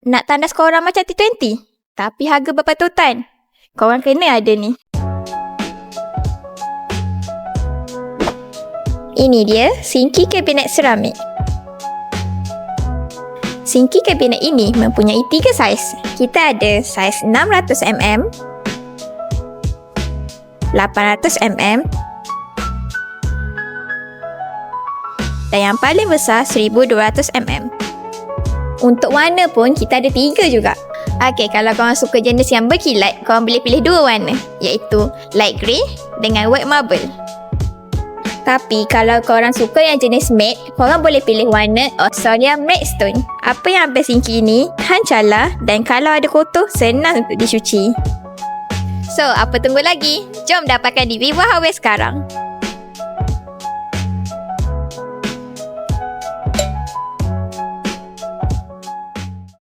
Nak tandas korang macam T20? Tapi harga berpatutan. Korang kena ada ni. Ini dia sinki kabinet seramik. Sinki kabinet ini mempunyai 3 saiz. Kita ada saiz 600mm, 800mm dan yang paling besar 1200mm. Untuk warna pun kita ada 3 juga. Okey, kalau korang suka jenis yang berkilat, korang boleh pilih 2 warna, iaitu light grey dengan white marble. Tapi kalau korang suka yang jenis matte, korang boleh pilih warna Austria Matte Stone. Apa yang best sinki ni, tahan calar dan kalau ada kotor, senang untuk dicuci. So, apa tunggu lagi? Jom dapatkan di Vivo Hardware sekarang.